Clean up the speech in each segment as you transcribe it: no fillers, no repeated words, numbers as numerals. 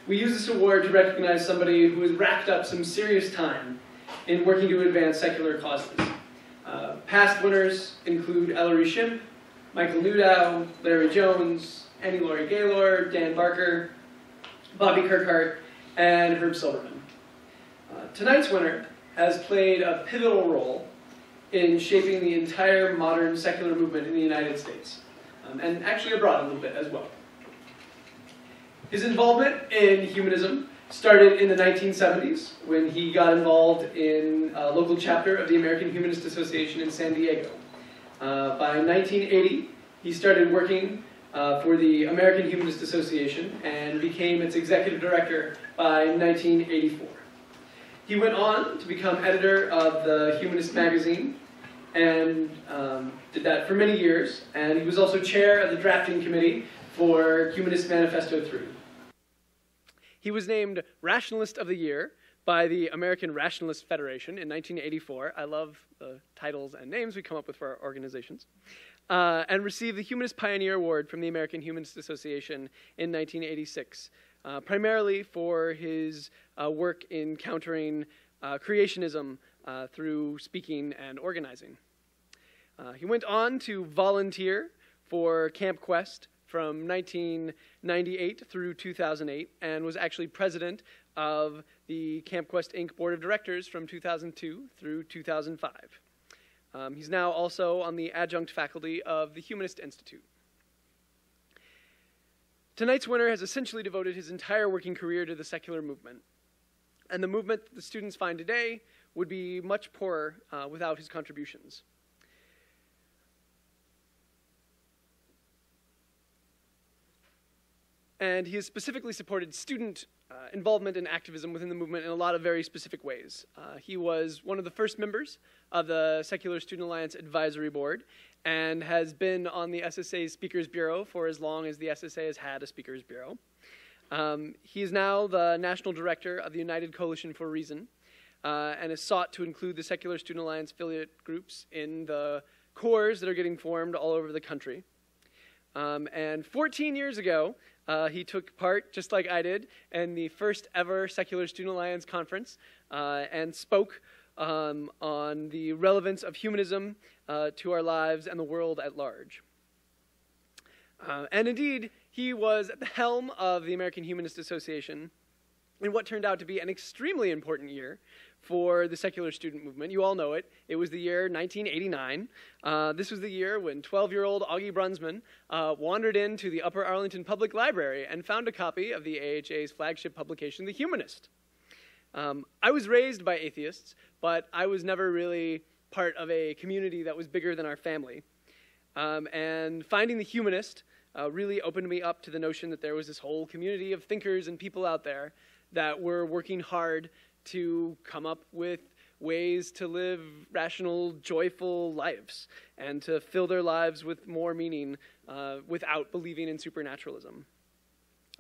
We use this award to recognize somebody who has racked up some serious time in working to advance secular causes. Past winners include Ellery Shimp, Michael Newdow, Larry Jones, Annie Laurie Gaylor, Dan Barker, Bobby Kirkhart, and Herb Silverman. Tonight's winner has played a pivotal role in shaping the entire modern secular movement in the United States, and actually abroad a little bit as well. His involvement in humanism started in the 1970s when he got involved in a local chapter of the American Humanist Association in San Diego. By 1980, he started working for the American Humanist Association and became its executive director by 1984. He went on to become editor of the Humanist magazine and did that for many years, and he was also chair of the drafting committee for Humanist Manifesto 3. He was named Rationalist of the Year by the American Rationalist Federation in 1984. I love the titles and names we come up with for our organizations. And received the Humanist Pioneer Award from the American Humanist Association in 1986, primarily for his work in countering creationism through speaking and organizing. He went on to volunteer for Camp Quest from 1998 through 2008, and was actually president of the Camp Quest Inc. Board of Directors from 2002 through 2005. He's now also on the adjunct faculty of the Humanist Institute. Tonight's winner has essentially devoted his entire working career to the secular movement, and the movement that the students find today would be much poorer without his contributions. And he has specifically supported student involvement and activism within the movement in a lot of very specific ways. He was one of the first members of the Secular Student Alliance Advisory Board and has been on the SSA's Speakers Bureau for as long as the SSA has had a Speakers Bureau. He is now the National Director of the United Coalition for Reason and has sought to include the Secular Student Alliance affiliate groups in the cores that are getting formed all over the country. And 14 years ago, he took part, just like I did, in the first ever Secular Student Alliance Conference and spoke on the relevance of humanism to our lives and the world at large. And indeed, he was at the helm of the American Humanist Association in what turned out to be an extremely important year for the secular student movement. You all know it. It was the year 1989. This was the year when 12-year-old Augie Brunsman wandered into the Upper Arlington Public Library and found a copy of the AHA's flagship publication, The Humanist. I was raised by atheists, but I was never really part of a community that was bigger than our family. And finding The Humanist really opened me up to the notion that there was this whole community of thinkers and people out there that were working hard to come up with ways to live rational, joyful lives and to fill their lives with more meaning without believing in supernaturalism.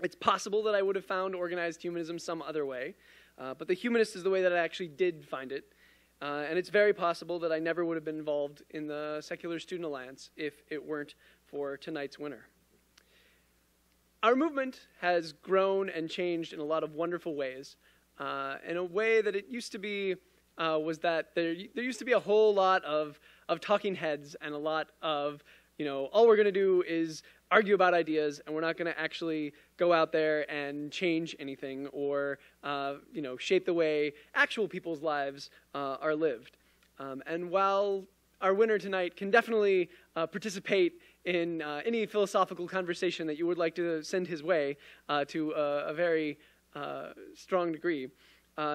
It's possible that I would have found organized humanism some other way, but the humanist is the way that I actually did find it. And it's very possible that I never would have been involved in the Secular Student Alliance if it weren't for tonight's winner. Our movement has grown and changed in a lot of wonderful ways. In a way that it used to be was that there used to be a whole lot of talking heads and a lot of, all we're going to do is argue about ideas and we're not going to actually go out there and change anything or, shape the way actual people's lives are lived. And while our winner tonight can definitely participate in any philosophical conversation that you would like to send his way to a very strong degree.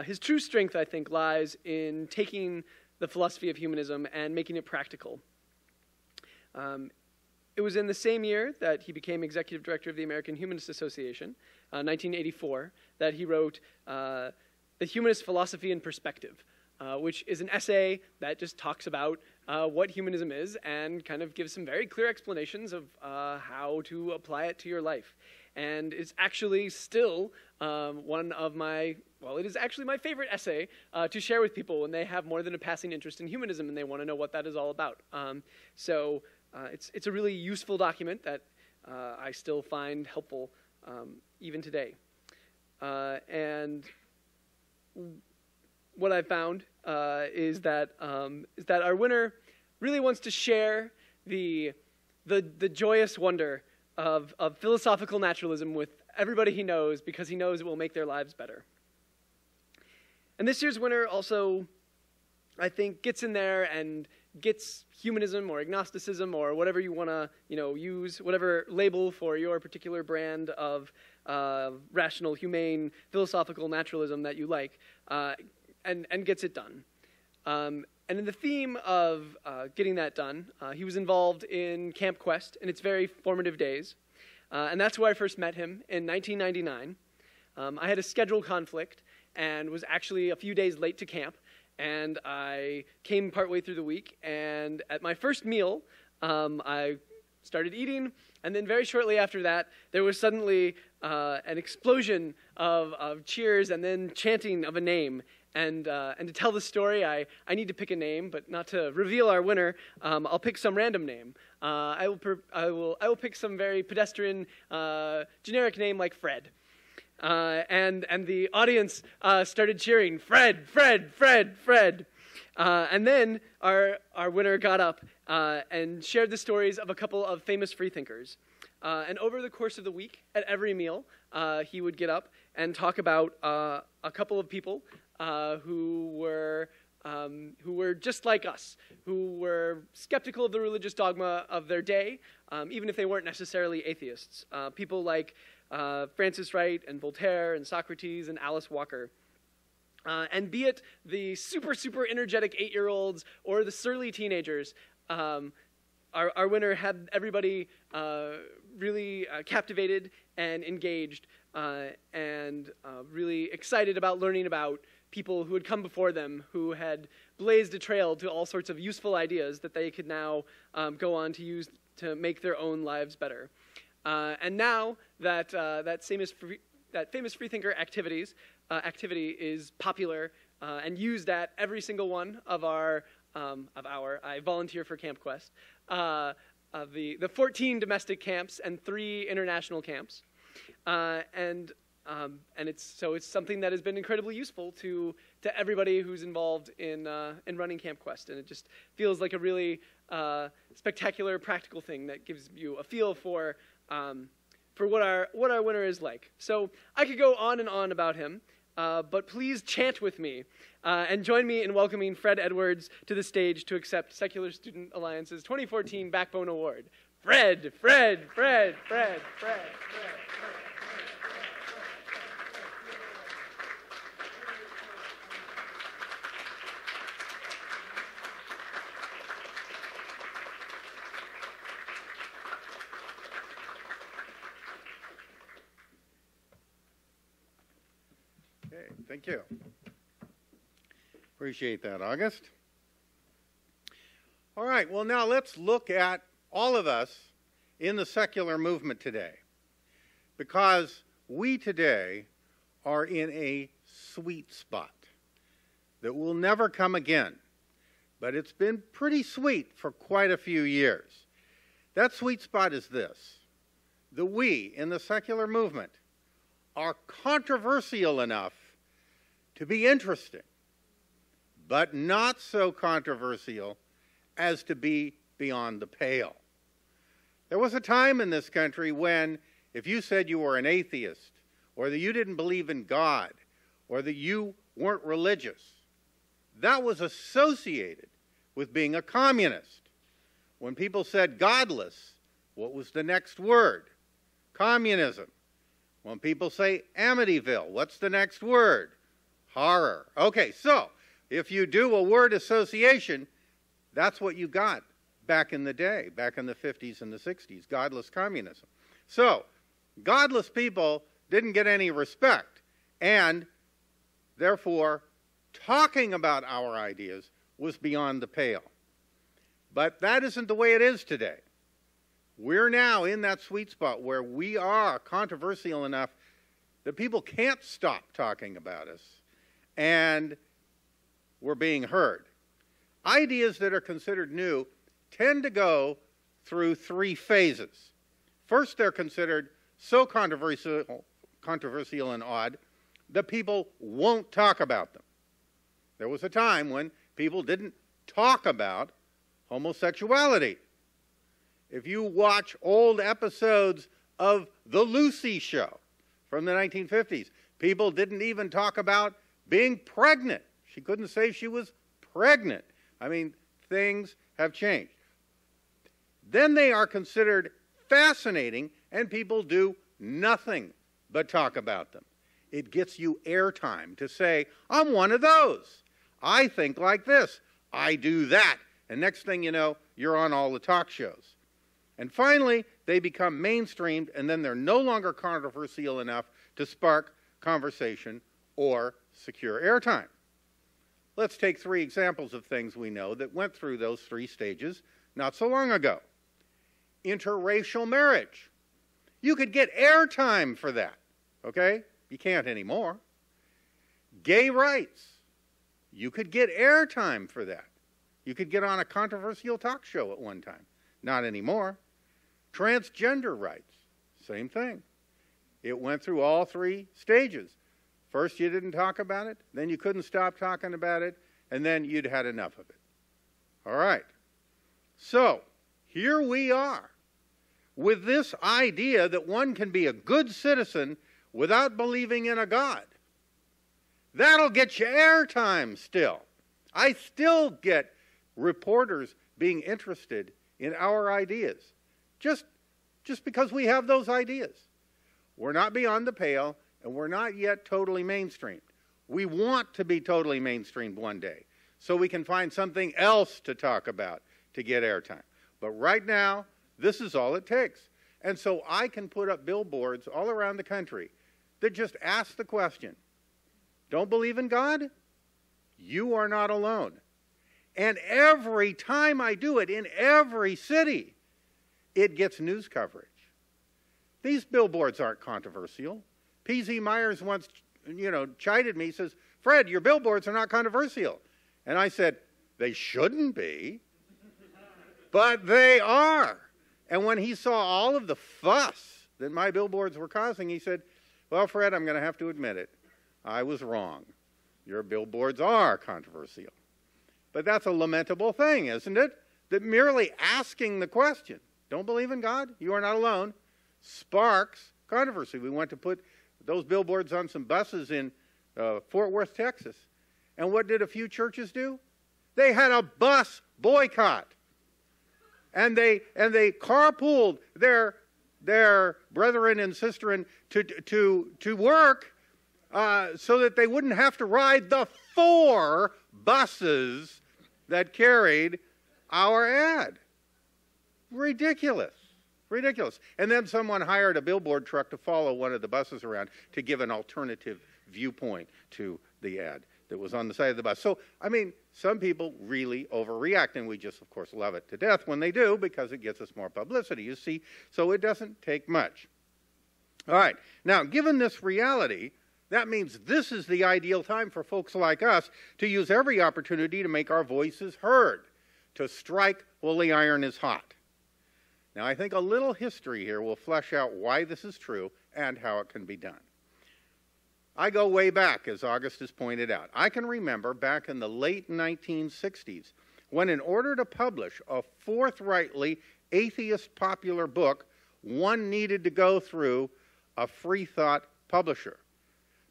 His true strength, I think, lies in taking the philosophy of humanism and making it practical. It was in the same year that he became executive director of the American Humanist Association, 1984, that he wrote The Humanist Philosophy and Perspective, which is an essay that just talks about what humanism is and kind of gives some very clear explanations of how to apply it to your life. And it's actually still it is actually my favorite essay to share with people when they have more than a passing interest in humanism and they want to know what that is all about. It's a really useful document that I still find helpful even today. And what I found is that our winner really wants to share the joyous wonder of philosophical naturalism with everybody he knows, because he knows it will make their lives better. And this year's winner also, I think, gets in there and gets humanism or agnosticism or whatever you want to, use, whatever label for your particular brand of rational, humane, philosophical naturalism that you like, and gets it done. And in the theme of getting that done, he was involved in Camp Quest in its very formative days. And that's where I first met him in 1999. I had a schedule conflict and was actually a few days late to camp. And I came partway through the week. And at my first meal, I started eating. And then very shortly after that, there was suddenly an explosion of cheers and then chanting of a name. And to tell the story, I need to pick a name, but not to reveal our winner. I'll pick some random name. I will pick some very pedestrian, generic name like Fred. And the audience started cheering, Fred, Fred, Fred, Fred. And then our winner got up and shared the stories of a couple of famous freethinkers. And over the course of the week, at every meal, he would get up and talk about a couple of people who were just like us, who were skeptical of the religious dogma of their day, even if they weren't necessarily atheists. People like Francis Wright and Voltaire and Socrates and Alice Walker. And be it the super, super energetic 8-year-olds or the surly teenagers, our winner had everybody really captivated and engaged and really excited about learning about people who had come before them, who had blazed a trail to all sorts of useful ideas that they could now go on to use to make their own lives better. And now that that famous freethinker activity is popular and used at every single one of our I volunteer for Camp Quest, the 14 domestic camps and 3 international camps, and it's something that has been incredibly useful to everybody who's involved in running Camp Quest, and it just feels like a really spectacular, practical thing that gives you a feel for what our winner is like. So I could go on and on about him, but please chant with me and join me in welcoming Fred Edwards to the stage to accept Secular Student Alliance's 2014 Backbone Award. Fred, Fred, Fred, Fred, Fred, Fred. Thank you. Appreciate that, August. All right, well, now let's look at all of us in the secular movement today, because we today are in a sweet spot that will never come again, but it's been pretty sweet for quite a few years. That sweet spot is this: that we in the secular movement are controversial enough to be interesting, but not so controversial as to be beyond the pale. There was a time in this country when if you said you were an atheist, or that you didn't believe in God, or that you weren't religious, that was associated with being a communist. When people said godless, what was the next word? Communism. When people say Amityville, what's the next word? Horror. Okay, so if you do a word association, that's what you got back in the day, back in the 50s and the 60s, godless communism. So godless people didn't get any respect, and therefore talking about our ideas was beyond the pale. But that isn't the way it is today. We're now in that sweet spot where we are controversial enough that people can't stop talking about us, and we're being heard. Ideas that are considered new tend to go through 3 phases. First, they're considered so controversial and odd the people won't talk about them. There was a time when people didn't talk about homosexuality. If you watch old episodes of The Lucy Show from the 1950s, people didn't even talk about being pregnant. She couldn't say she was pregnant. I mean, things have changed. Then they are considered fascinating, and people do nothing but talk about them. It gets you airtime to say, I'm one of those. I think like this. I do that. And next thing you know, you're on all the talk shows. And finally, they become mainstreamed, and then they're no longer controversial enough to spark conversation or secure airtime. Let's take 3 examples of things we know that went through those 3 stages not so long ago. Interracial marriage. You could get airtime for that, okay? You can't anymore. Gay rights. You could get airtime for that. You could get on a controversial talk show at one time. Not anymore. Transgender rights. Same thing. It went through all 3 stages. First, you didn't talk about it. Then you couldn't stop talking about it. And then you'd had enough of it. All right. So, here we are with this idea that one can be a good citizen without believing in a God. That'll get you airtime still. I still get reporters being interested in our ideas just because we have those ideas. We're not beyond the pale, and we're not yet totally mainstreamed. We want to be totally mainstreamed one day so we can find something else to talk about to get airtime. But right now, this is all it takes. And so I can put up billboards all around the country that just ask the question, don't believe in God? You are not alone. And every time I do it, in every city, it gets news coverage. These billboards aren't controversial. P.Z. Myers once, chided me. He says, Fred, your billboards are not controversial. And I said, they shouldn't be, but they are. And when he saw all of the fuss that my billboards were causing, he said, well, Fred, I'm going to have to admit it. I was wrong. Your billboards are controversial. But that's a lamentable thing, isn't it? That merely asking the question, don't believe in God? You are not alone, sparks controversy. We went to put those billboards on some buses in Fort Worth, Texas. And what did a few churches do? They had a bus boycott. And they carpooled their brethren and sisterin to work so that they wouldn't have to ride the 4 buses that carried our ad. Ridiculous. Ridiculous. And then someone hired a billboard truck to follow one of the buses around to give an alternative viewpoint to the ad that was on the side of the bus. So, I mean, some people really overreact, and we just, of course, love it to death when they do because it gets us more publicity, you see. So it doesn't take much. All right. Now, given this reality, that means this is the ideal time for folks like us to use every opportunity to make our voices heard, to strike while the iron is hot. Now, I think a little history here will flesh out why this is true and how it can be done. I go way back, as August has pointed out. I can remember back in the late 1960s when, in order to publish a forthrightly atheist popular book, one needed to go through a free thought publisher.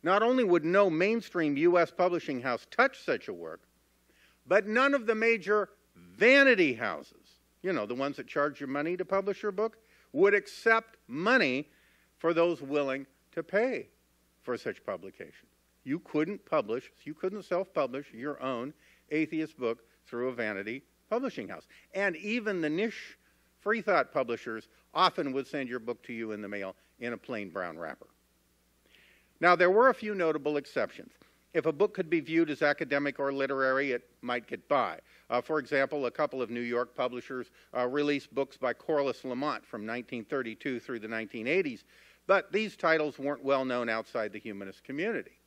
Not only would no mainstream U.S. publishing house touch such a work, but none of the major vanity houses, the ones that charge you money to publish your book, would accept money for those willing to pay for such publication. You couldn't self-publish your own atheist book through a vanity publishing house. And even the niche free thought publishers often would send your book to you in the mail in a plain brown wrapper. Now, there were a few notable exceptions. If a book could be viewed as academic or literary, it might get by. For example, a couple of New York publishers released books by Corliss Lamont from 1932 through the 1980s, but these titles weren't well known outside the humanist community.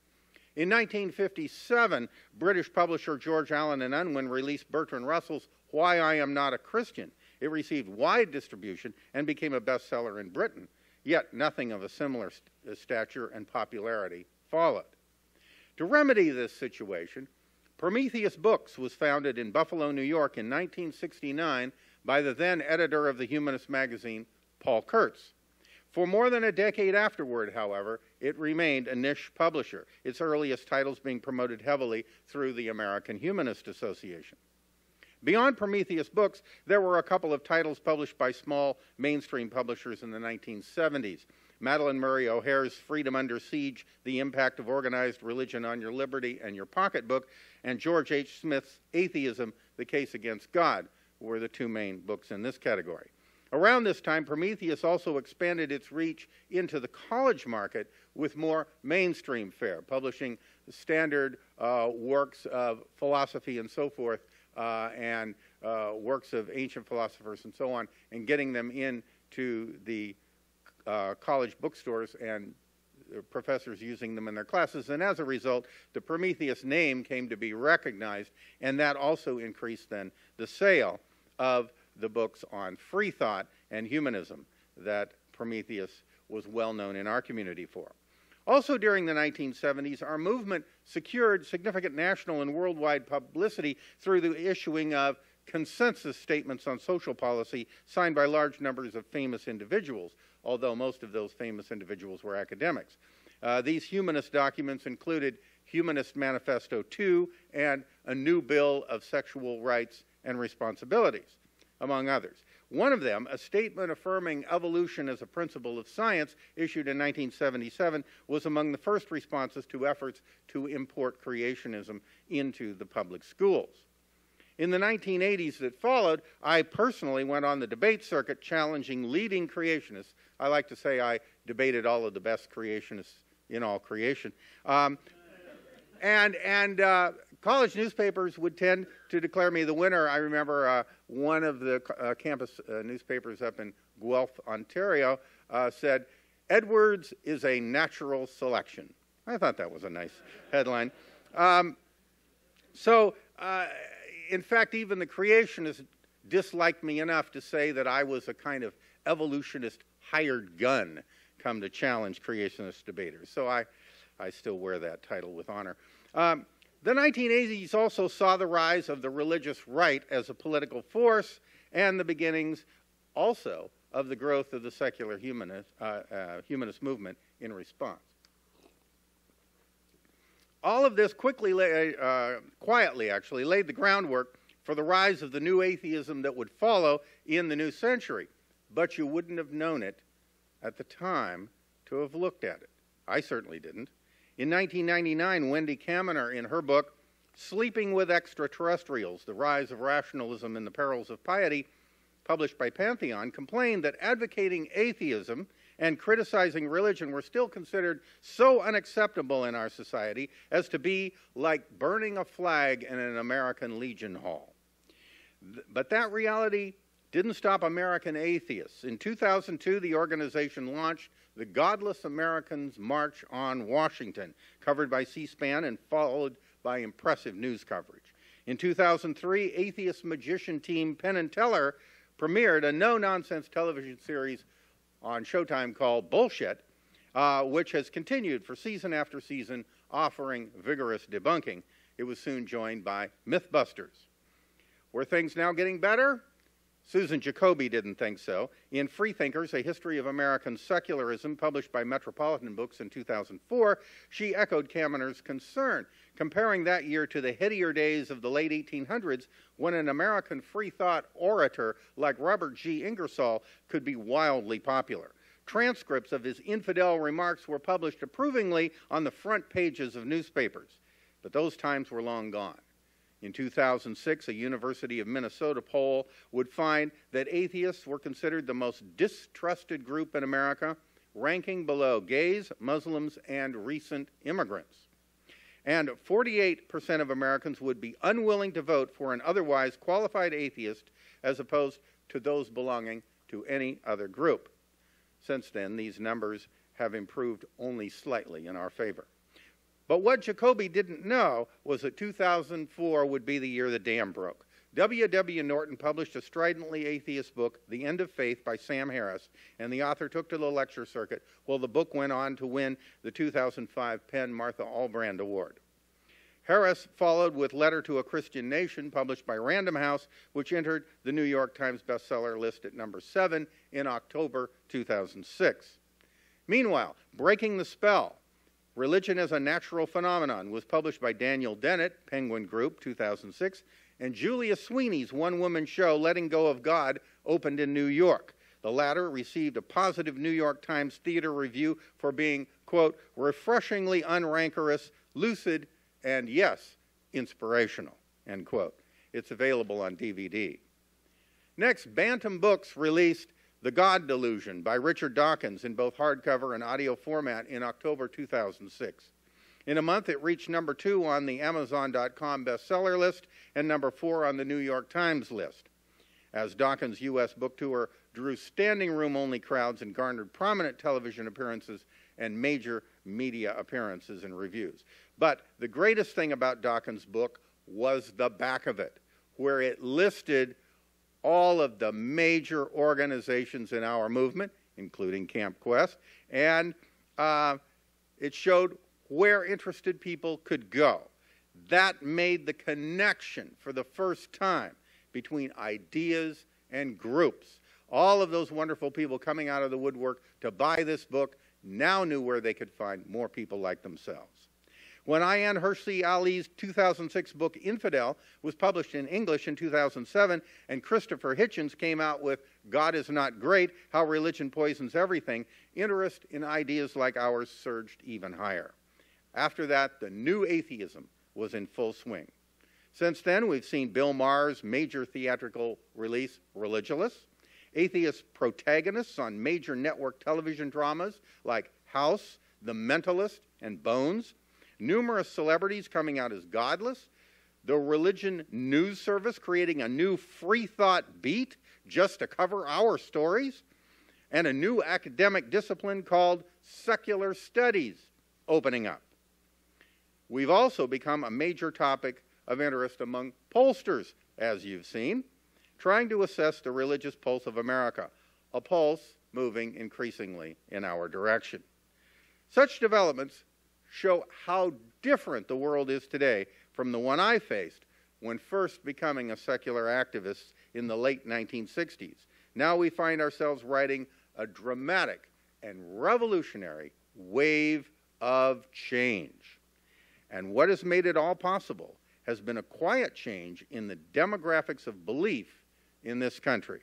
In 1957, British publisher George Allen and Unwin released Bertrand Russell's Why I Am Not a Christian. It received wide distribution and became a bestseller in Britain, yet nothing of a similar stature and popularity followed. To remedy this situation, Prometheus Books was founded in Buffalo, New York in 1969 by the then editor of the Humanist magazine, Paul Kurtz. For more than a decade afterward, however, it remained a niche publisher, its earliest titles being promoted heavily through the American Humanist Association. Beyond Prometheus Books, there were a couple of titles published by small mainstream publishers in the 1970s. Madeleine Murray O'Hare's Freedom Under Siege, The Impact of Organized Religion on Your Liberty and Your Pocketbook, and George H. Smith's Atheism, The Case Against God, were the two main books in this category. Around this time, Prometheus also expanded its reach into the college market with more mainstream fare, publishing standard works of philosophy and so forth, and works of ancient philosophers and so on, and getting them into the college bookstores and professors using them in their classes. And as a result, the Prometheus name came to be recognized, and that also increased then the sale of the books on free thought and humanism that Prometheus was well known in our community for. Also during the 1970s, our movement secured significant national and worldwide publicity through the issuing of consensus statements on social policy signed by large numbers of famous individuals, although most of those famous individuals were academics. These humanist documents included Humanist Manifesto 2 and a New Bill of Sexual Rights and Responsibilities, among others. One of them, a statement affirming evolution as a principle of science, issued in 1977, was among the first responses to efforts to import creationism into the public schools. In the 1980s that followed, I personally went on the debate circuit challenging leading creationists. I like to say I debated all of the best creationists in all creation. College newspapers would tend to declare me the winner. I remember one of the campus newspapers up in Guelph, Ontario, said, "Edwards is a natural selection." I thought that was a nice headline. In fact, even the creationists disliked me enough to say that I was a kind of evolutionist hired gun come to challenge creationist debaters. So I still wear that title with honor. The 1980s also saw the rise of the religious right as a political force and the beginnings also of the growth of the secular humanist movement in response. All of this quietly laid the groundwork for the rise of the new atheism that would follow in the new century. But you wouldn't have known it at the time to have looked at it. I certainly didn't. In 1999, Wendy Kaminer, in her book, Sleeping with Extraterrestrials, The Rise of Rationalism and the Perils of Piety, published by Pantheon, complained that advocating atheism and criticizing religion were still considered so unacceptable in our society as to be like burning a flag in an American Legion Hall. But that reality didn't stop American atheists. In 2002, the organization launched the Godless Americans March on Washington, covered by C-SPAN and followed by impressive news coverage. In 2003, atheist magician team Penn and Teller premiered a no-nonsense television series on Showtime called Bullshit, which has continued for season after season, offering vigorous debunking. It was soon joined by Mythbusters. Were things now getting better? Susan Jacoby didn't think so. In Freethinkers, A History of American Secularism, published by Metropolitan Books in 2004, she echoed Kaminer's concern, comparing that year to the headier days of the late 1800s when an American free thought orator like Robert G. Ingersoll could be wildly popular. Transcripts of his infidel remarks were published approvingly on the front pages of newspapers. But those times were long gone. In 2006, a University of Minnesota poll would find that atheists were considered the most distrusted group in America, ranking below gays, Muslims, and recent immigrants. And 48% of Americans would be unwilling to vote for an otherwise qualified atheist as opposed to those belonging to any other group. Since then, these numbers have improved only slightly in our favor. But what Jacoby didn't know was that 2004 would be the year the dam broke. W. Norton published a stridently atheist book, The End of Faith, by Sam Harris, and the author took to the lecture circuit, while the book went on to win the 2005 Penn Martha Albrand Award. Harris followed with Letter to a Christian Nation, published by Random House, which entered the New York Times bestseller list at number 7 in October 2006. Meanwhile, Breaking the Spell, Religion as a Natural Phenomenon, was published by Daniel Dennett, Penguin Group, 2006, and Julia Sweeney's one-woman show, Letting Go of God, opened in New York. The latter received a positive New York Times theater review for being, quote, refreshingly unrancorous, lucid, and yes, inspirational, end quote. It's available on DVD. Next, Bantam Books released The God Delusion by Richard Dawkins in both hardcover and audio format in October 2006. In a month, it reached number 2 on the Amazon.com bestseller list and number 4 on the New York Times list. As Dawkins' U.S. book tour drew standing room-only crowds and garnered prominent television appearances and major media appearances and reviews. But the greatest thing about Dawkins' book was the back of it, where it listed all of the major organizations in our movement, including Camp Quest, and it showed where interested people could go. That made the connection for the first time between ideas and groups. All of those wonderful people coming out of the woodwork to buy this book now knew where they could find more people like themselves. When Ayaan Hirsi Ali's 2006 book Infidel was published in English in 2007, and Christopher Hitchens came out with God is Not Great, How Religion Poisons Everything, interest in ideas like ours surged even higher. After that, the new atheism was in full swing. Since then, we've seen Bill Maher's major theatrical release, Religulous, atheist protagonists on major network television dramas like House, The Mentalist, and Bones, numerous celebrities coming out as godless, the religion news service creating a new free thought beat just to cover our stories, and a new academic discipline called secular studies opening up. We've also become a major topic of interest among pollsters, as you've seen, trying to assess the religious pulse of America, a pulse moving increasingly in our direction. Such developments show how different the world is today from the one I faced when first becoming a secular activist in the late 1960s. Now we find ourselves riding a dramatic and revolutionary wave of change. And what has made it all possible has been a quiet change in the demographics of belief in this country.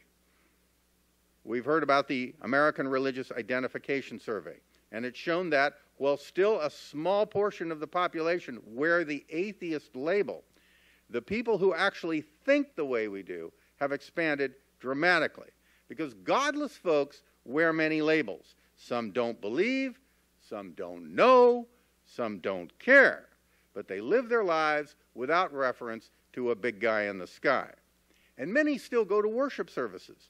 We've heard about the American Religious Identification Survey, and it's shown that while still a small portion of the population wear the atheist label, the people who actually think the way we do have expanded dramatically, because godless folks wear many labels. Some don't believe, some don't know, some don't care, but they live their lives without reference to a big guy in the sky. And many still go to worship services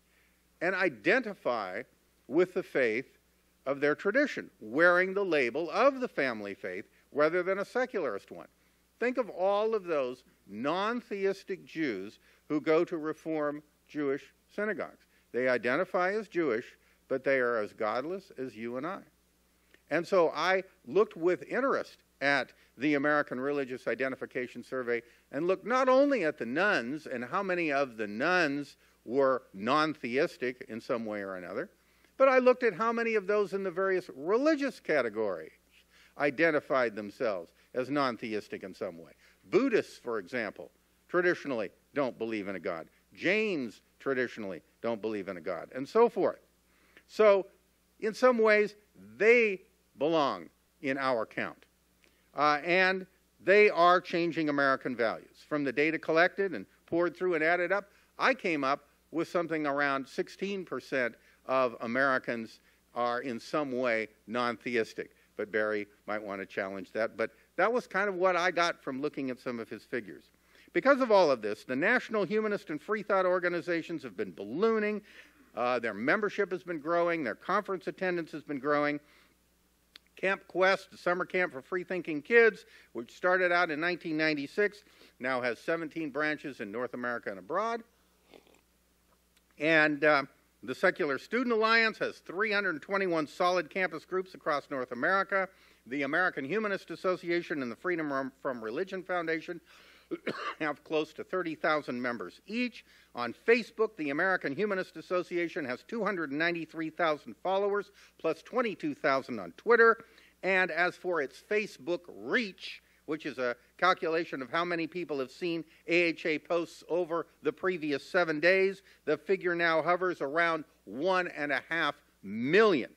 and identify with the faith of their tradition, wearing the label of the family faith rather than a secularist one. Think of all of those non-theistic Jews who go to Reform Jewish synagogues. They identify as Jewish, but they are as godless as you and I. And so I looked with interest at the American Religious Identification Survey and looked not only at the nuns and how many of the nuns were non-theistic in some way or another, but I looked at how many of those in the various religious categories identified themselves as non-theistic in some way. Buddhists, for example, traditionally don't believe in a God. Jains traditionally don't believe in a God, and so forth. So, in some ways, they belong in our count. And they are changing American values. From the data collected and poured through and added up, I came up with something around 16% of Americans are in some way non-theistic. But Barry might want to challenge that. But that was kind of what I got from looking at some of his figures. Because of all of this, the national humanist and free thought organizations have been ballooning. Their membership has been growing. Their conference attendance has been growing. Camp Quest, the summer camp for free-thinking kids, which started out in 1996, now has 17 branches in North America and abroad. And The Secular Student Alliance has 321 solid campus groups across North America. The American Humanist Association and the Freedom from Religion Foundation have close to 30,000 members each. On Facebook, the American Humanist Association has 293,000 followers, plus 22,000 on Twitter. And as for its Facebook reach, which is a calculation of how many people have seen AHA posts over the previous 7 days, the figure now hovers around 1.5 million.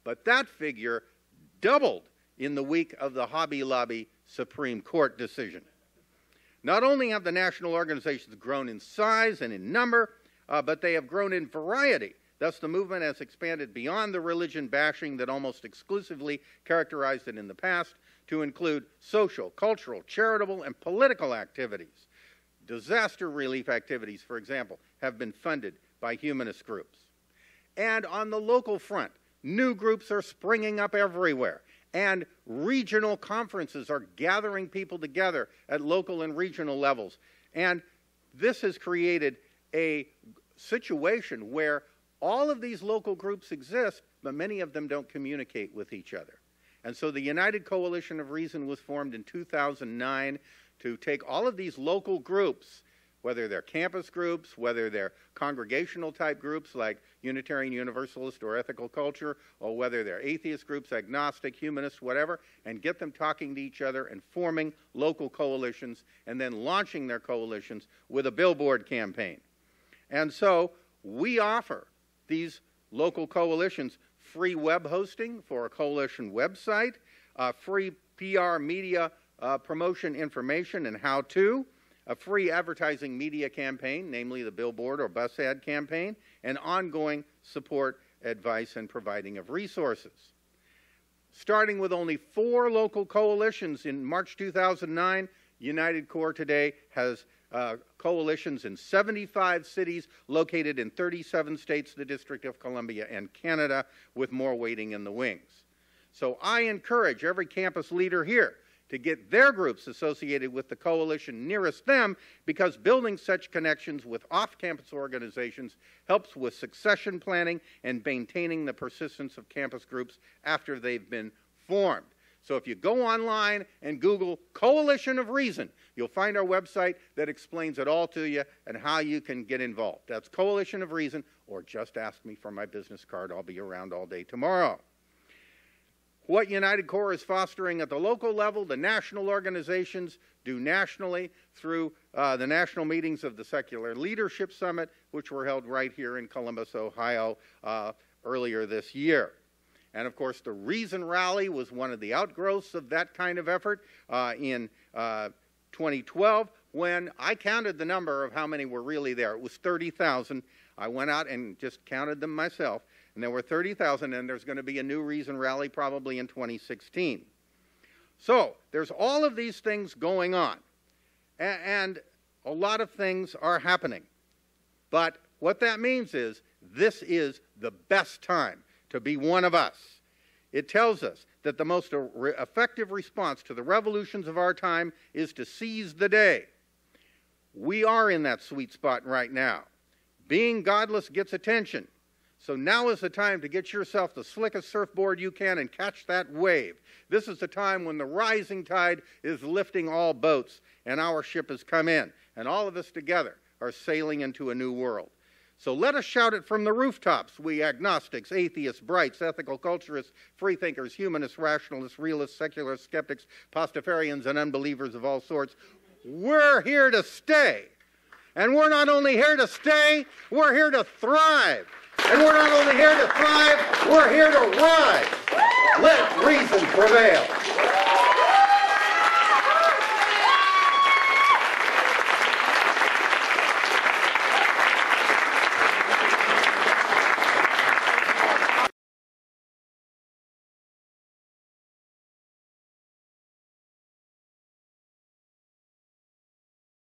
But that figure doubled in the week of the Hobby Lobby Supreme Court decision. Not only have the national organizations grown in size and in number, but they have grown in variety. Thus, the movement has expanded beyond the religion bashing that almost exclusively characterized it in the past to include social, cultural, charitable, and political activities. Disaster relief activities, for example, have been funded by humanist groups. And on the local front, new groups are springing up everywhere. And regional conferences are gathering people together at local and regional levels. And this has created a situation where all of these local groups exist, but many of them don't communicate with each other. And so the United Coalition of Reason was formed in 2009 to take all of these local groups, whether they're campus groups, whether they're congregational type groups like Unitarian Universalist or Ethical Culture, or whether they're atheist groups, agnostic, humanist, whatever, and get them talking to each other and forming local coalitions and then launching their coalitions with a billboard campaign. And so we offer these local coalitions free web hosting for a coalition website, free PR media promotion information and how-to, a free advertising media campaign, namely the billboard or bus ad campaign, and ongoing support, advice, and providing of resources. Starting with only 4 local coalitions in March 2009, United Core today has coalitions in 75 cities located in 37 states, the District of Columbia, and Canada, with more waiting in the wings. So I encourage every campus leader here to get their groups associated with the coalition nearest them, because building such connections with off-campus organizations helps with succession planning and maintaining the persistence of campus groups after they've been formed. So if you go online and Google Coalition of Reason, you'll find our website that explains it all to you and how you can get involved. That's Coalition of Reason, or just ask me for my business card. I'll be around all day tomorrow. What United Core is fostering at the local level, the national organizations do nationally through the national meetings of the Secular Leadership Summit, which were held right here in Columbus, Ohio, earlier this year. And of course, the Reason Rally was one of the outgrowths of that kind of effort in 2012, when I counted the number of how many were really there. It was 30,000. I went out and just counted them myself, and there were 30,000, and there's going to be a new Reason Rally probably in 2016. So there's all of these things going on, and a lot of things are happening. But what that means is this is the best time to be one of us. It tells us that the most effective response to the revolutions of our time is to seize the day. We are in that sweet spot right now. Being godless gets attention. So now is the time to get yourself the slickest surfboard you can and catch that wave. This is the time when the rising tide is lifting all boats and our ship has come in, and all of us together are sailing into a new world. So let us shout it from the rooftops, we agnostics, atheists, brights, ethical culturists, freethinkers, humanists, rationalists, realists, secularists, skeptics, pastafarians, and unbelievers of all sorts. We're here to stay. And we're not only here to stay, we're here to thrive. And we're not only here to thrive, we're here to rise. Let reason prevail.